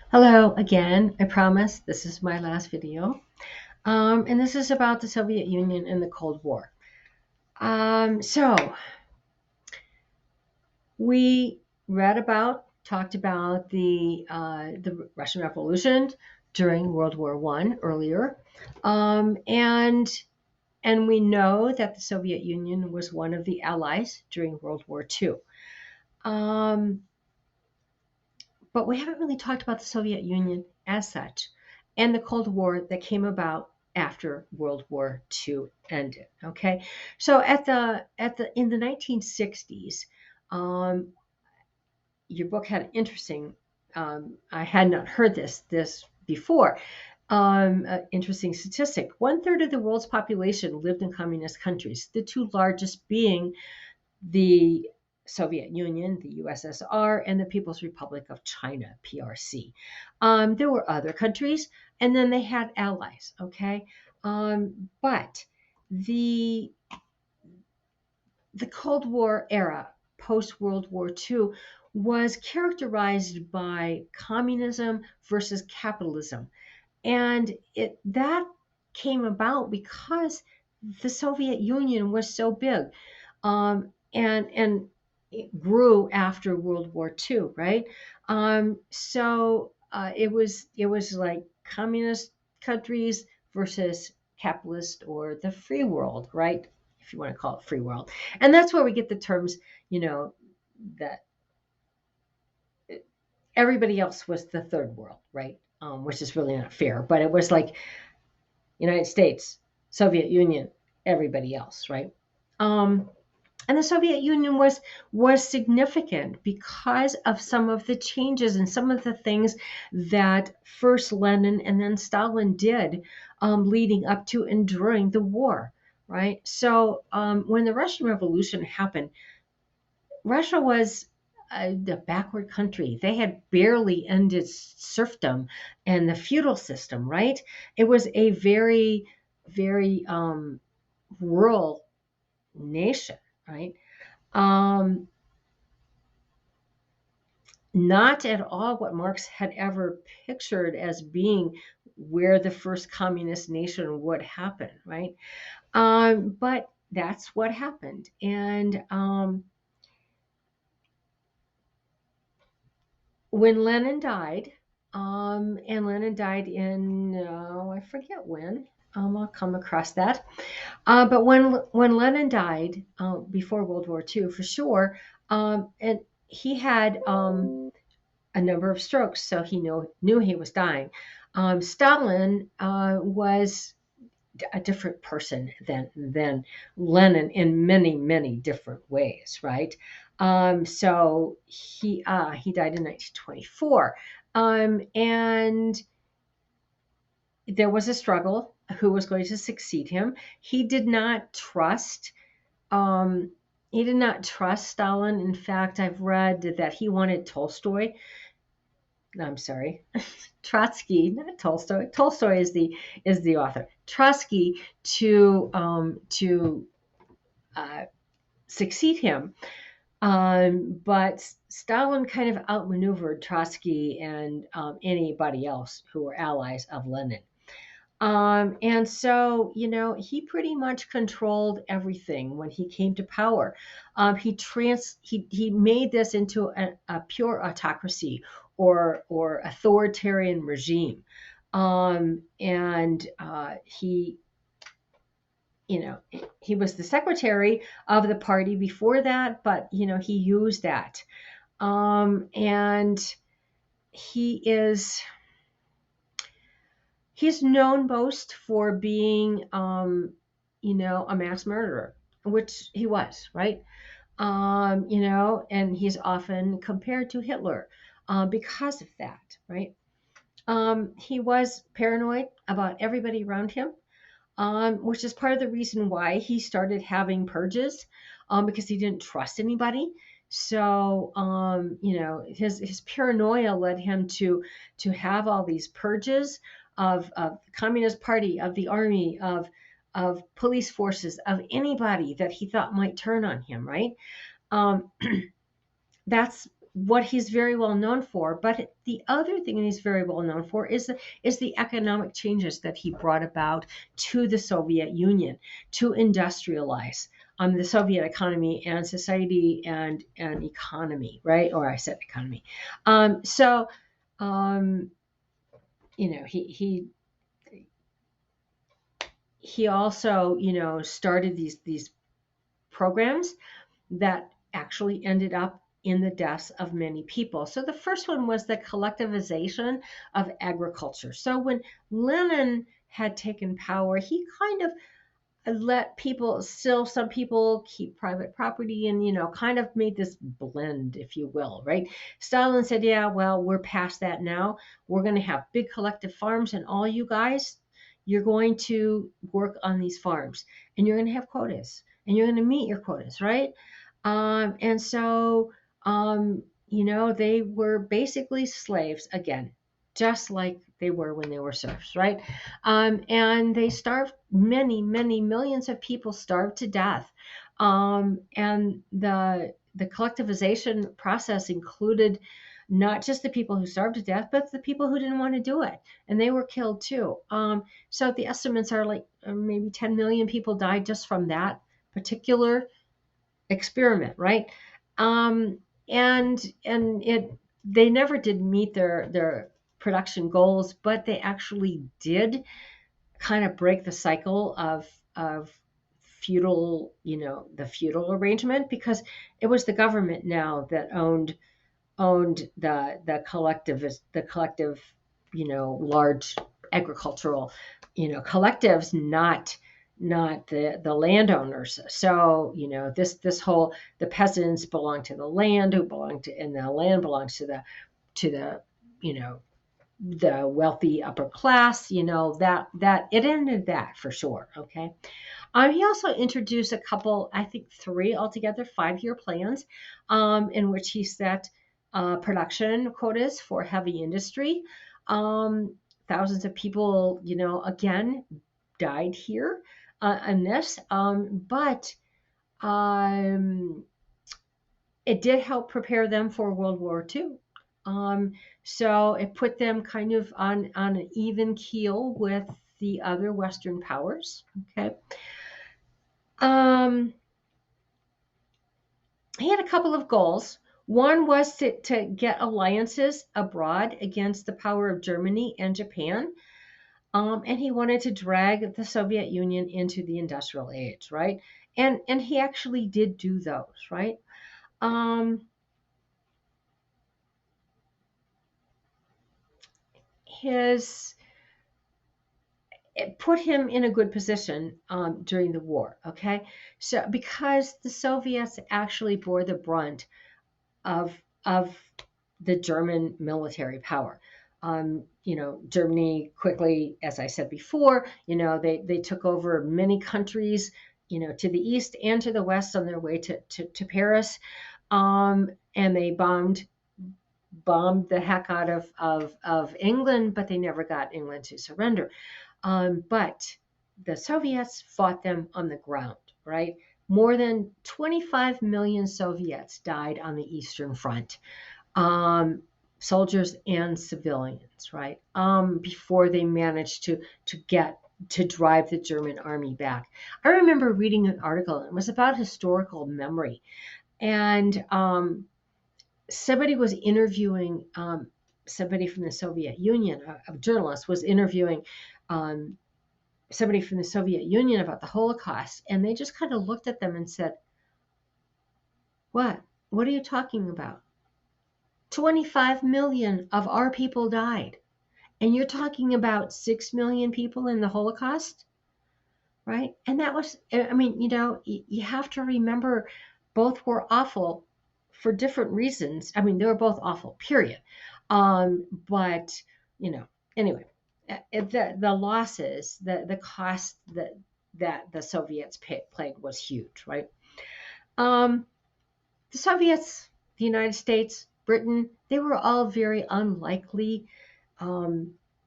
Hello again. I promise this is my last video. And this is about the Soviet Union and the Cold War. So we talked about the Russian Revolution during World War I earlier. And we know that the Soviet Union was one of the allies during World War II. Um, but we haven't really talked about the Soviet Union as such and the Cold War that came about after World War II ended. Okay, so at the in the 1960s, um, your book had an interesting. I had not heard this before. Interesting statistic: 1/3 of the world's population lived in communist countries. The two largest being the Soviet Union, the USSR, and the People's Republic of China, PRC. There were other countries, and then they had allies. Okay, but the the Cold War era, post World War II, was characterized by communism versus capitalism, and that came about because the Soviet Union was so big, and it grew after World War II, right? It was like communist countries versus capitalist or the free world, right? If you want to call it free world, and that's where we get the terms, you know, that everybody else was the third world, right? Which is really not fair, but it was like United States, Soviet Union, everybody else, right? Um, and the Soviet Union was significant because of some of the changes and some of the things that first Lenin and then Stalin did, leading up to and during the war, right? So when the Russian Revolution happened, Russia was a backward country. They had barely ended serfdom and the feudal system, right? It was a very rural nation, right? Um, Not at all what Marx had ever pictured as being where the first communist nation would happen, right? But that's what happened. And when Lenin died, and Lenin died in, I forget when. I'll come across that. But when Lenin died, before World War II, for sure, and he had a number of strokes, so he knew he was dying. Stalin was a different person than Lenin in many different ways, right? So he died in 1924, and there was a struggle who was going to succeed him. He did not trust. Um, he did not trust Stalin. In fact, I've read that he wanted Tolstoy. I'm sorry, Trotsky, not Tolstoy. Tolstoy is the author. Trotsky to uh, succeed him, but Stalin kind of outmaneuvered Trotsky and anybody else who were allies of Lenin. And so, he pretty much controlled everything when he came to power. He made this into a pure autocracy or authoritarian regime. And you know, he was the secretary of the party before that, but he used that. And he is he's known most for being, a mass murderer, which he was, right? And he's often compared to Hitler because of that, right? He was paranoid about everybody around him, which is part of the reason why he started having purges, because he didn't trust anybody. So, his paranoia led him to have all these purges of the Communist Party, of the army, of police forces, of anybody that he thought might turn on him. Right? Um, that's what he's very well known for. But the other thing he's very well known for is the economic changes that he brought about to the Soviet Union to industrialize the Soviet economy and society and economy, right? Or I said economy. So, he also, started these programs that actually ended up in the deaths of many people. So the first one was the collectivization of agriculture. So when Lenin had taken power, he kind of let people, still some people, keep private property, and kind of made this blend, if you will, right? Stalin said, yeah, well, we're past that now. We're going to have big collective farms, and all you guys, you're going to work on these farms, and you're going to have quotas, and you're going to meet your quotas, right? And so they were basically slaves again, just like they were when they were serfs, right? And they starved, many millions of people starved to death. And the collectivization process included not just the people who starved to death, but the people who didn't want to do it, and they were killed too. So the estimates are like maybe 10 million people died just from that particular experiment, right? And they never did meet their production goals, but they actually did kind of break the cycle of feudal, the feudal arrangement, because it was the government now that owned the collective, large agricultural, collectives, not the landowners. So this whole, the peasants belong to the land, and the land belongs to the the wealthy upper class. That it ended that for sure. Okay. He also introduced a couple, I think three altogether, 5-year plans, in which he set production quotas for heavy industry. Thousands of people, again, died here in this, but it did help prepare them for World War II. So it put them kind of on an even keel with the other Western powers. Okay. He had a couple of goals. One was to get alliances abroad against the power of Germany and Japan. And he wanted to drag the Soviet Union into the industrial age, right? And he actually did do those, right? It put him in a good position during the war, okay? So because the Soviets actually bore the brunt of the German military power. Germany quickly, as I said before, they took over many countries, to the east and to the west on their way to Paris, and they bombed the heck out of England, but they never got England to surrender. But the Soviets fought them on the ground, right? More than 25 million Soviets died on the Eastern Front, soldiers and civilians, right? Before they managed to drive the German army back. I remember reading an article, and it was about historical memory, and somebody was interviewing somebody from the Soviet Union. A journalist was interviewing somebody from the Soviet Union about the Holocaust, and they just kind of looked at them and said, What are you talking about? 25 million of our people died, and you're talking about 6 million people in the Holocaust, right? And that was, I mean, you have to remember, both were awful for different reasons. I mean, they were both awful, period. But anyway, the losses, the cost that the Soviets played was huge, right? The Soviets, the United States, Britain, they were all very unlikely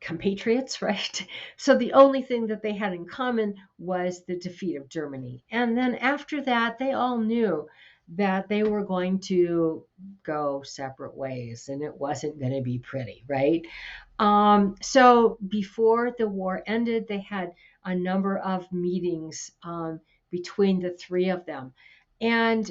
compatriots, right? So the only thing that they had in common was the defeat of Germany. And then after that, they all knew that they were going to go separate ways and it wasn't going to be pretty, right? So before the war ended, they had a number of meetings between the three of them. And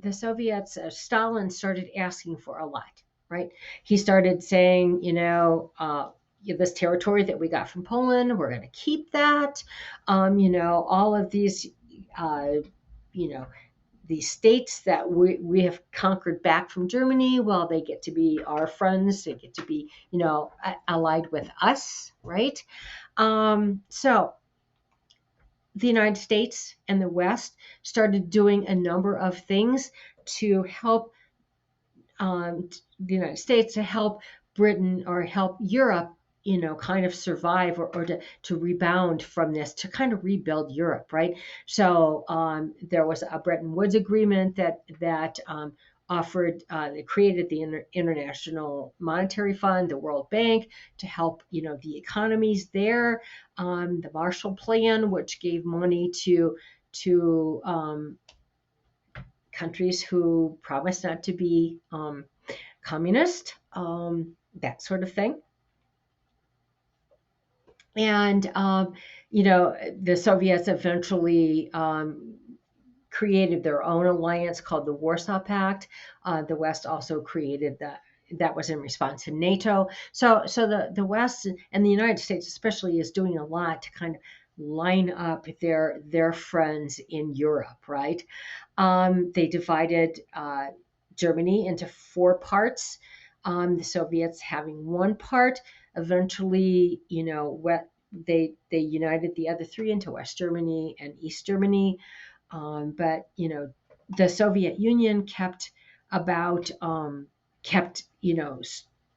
the Soviets, Stalin started asking for a lot, right? He started saying, this territory that we got from Poland, we're going to keep that. All of these, uh, you know, these states that we have conquered back from Germany, well, they get to be our friends. They get to be, allied with us, right? So the United States and the West started doing a number of things to help the United States, to help Britain or help Europe, kind of survive or to rebound from this, to kind of rebuild Europe, right? So there was a Bretton Woods agreement that offered, they created the International Monetary Fund, the World Bank, to help, the economies there. The Marshall Plan, which gave money to countries who promised not to be communist, that sort of thing. And, the Soviets eventually created their own alliance called the Warsaw Pact. The West also created that was in response to NATO. So the West and the United States especially is doing a lot to kind of line up their friends in Europe, right? They divided Germany into four parts. The Soviets having one part. Eventually, they united the other three into West Germany and East Germany. But the Soviet Union about kept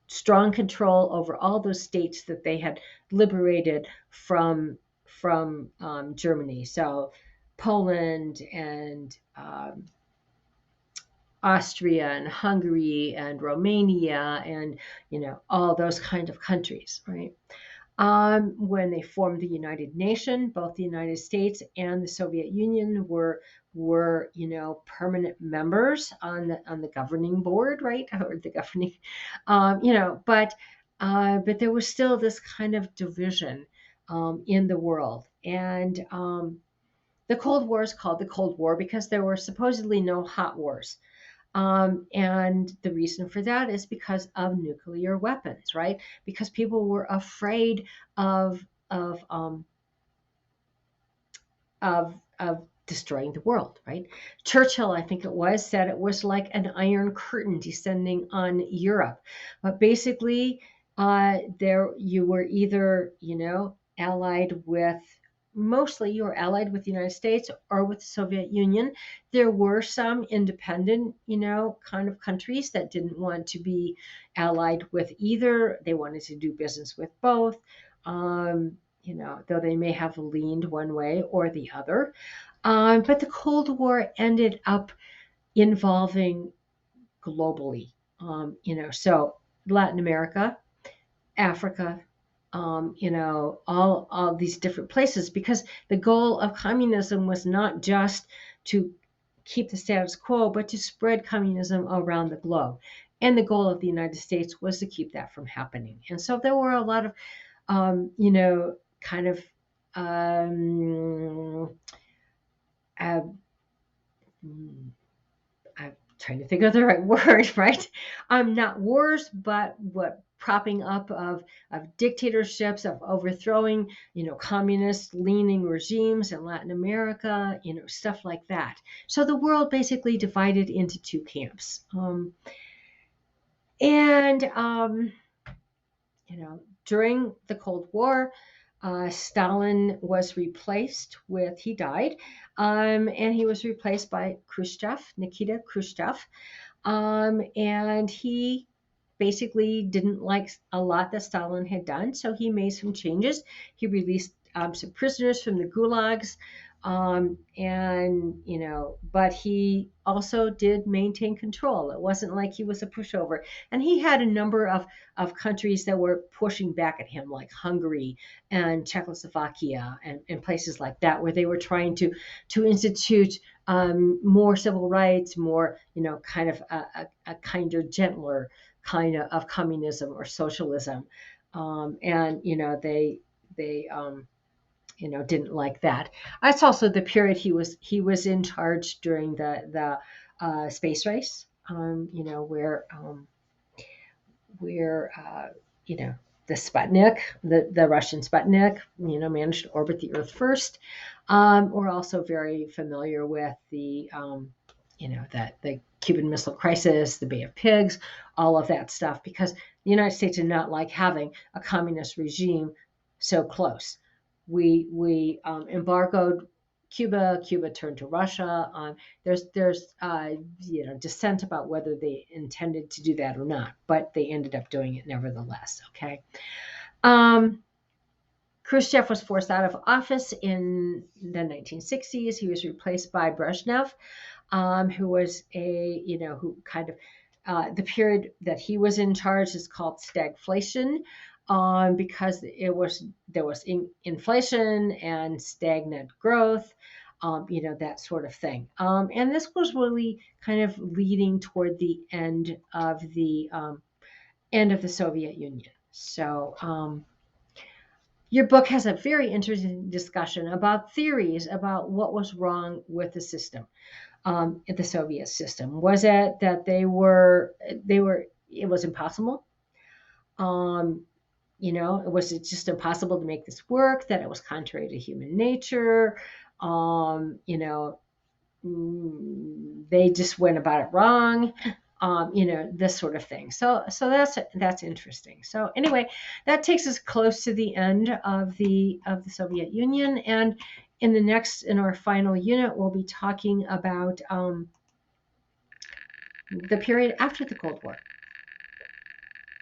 strong control over all those states that they had liberated from Germany. So Poland and Austria and Hungary and Romania and all those kind of countries, right? When they formed the United Nations, both the United States and the Soviet Union were permanent members on the governing board, right? Or the governing, but there was still this kind of division in the world. And the Cold War is called the Cold War because there were supposedly no hot wars. And the reason for that is because of nuclear weapons, right? Because people were afraid of of um, of destroying the world, right? Churchill, I think it was, said it was like an iron curtain descending on Europe. But basically, there you were either, allied with mostly you were allied with the United States or with the Soviet Union. There were some independent, kind of countries that didn't want to be allied with either. They wanted to do business with both. Though they may have leaned one way or the other. But the Cold War ended up involving globally, so Latin America, Africa, all these different places, because the goal of communism was not just to keep the status quo, but to spread communism around the globe. And the goal of the United States was to keep that from happening. And so there were a lot of, kind of, uh, I'm trying to think of the right word, right? Not wars, but what propping up of dictatorships, of overthrowing, communist leaning regimes in Latin America, stuff like that. So the world basically divided into two camps. And during the Cold War, Stalin was replaced he died, and he was replaced by Nikita Khrushchev. And he basically didn't like a lot that Stalin had done, so he made some changes. He released some prisoners from the gulags. And but he also did maintain control. It wasn't like he was a pushover, and he had a number of countries that were pushing back at him, like Hungary and Czechoslovakia and places like that, where they were trying to institute more civil rights, more kind of a kinder, gentler kind of communism or socialism. And they didn't like that. That's also the period he was in charge during the space race. Where you know the Sputnik, the Russian Sputnik, managed to orbit the Earth first. We're also very familiar with the Cuban Missile Crisis, the Bay of Pigs, all of that stuff, because the United States did not like having a communist regime so close. We embargoed Cuba. Cuba turned to Russia. There's dissent about whether they intended to do that or not, but they ended up doing it nevertheless. Okay. Um, Khrushchev was forced out of office in the 1960s. He was replaced by Brezhnev, who was who kind of, the period that he was in charge is called stagflation, because there was inflation and stagnant growth, that sort of thing. And this was really kind of leading toward the end of the Soviet Union. So your book has a very interesting discussion about theories about what was wrong with the system, the Soviet system. Was it that it was impossible? Was it just impossible to make this work, that it was contrary to human nature? They just went about it wrong. This sort of thing. So that's interesting. So anyway, that takes us close to the end of the Soviet Union, and in our final unit, we'll be talking about the period after the Cold War.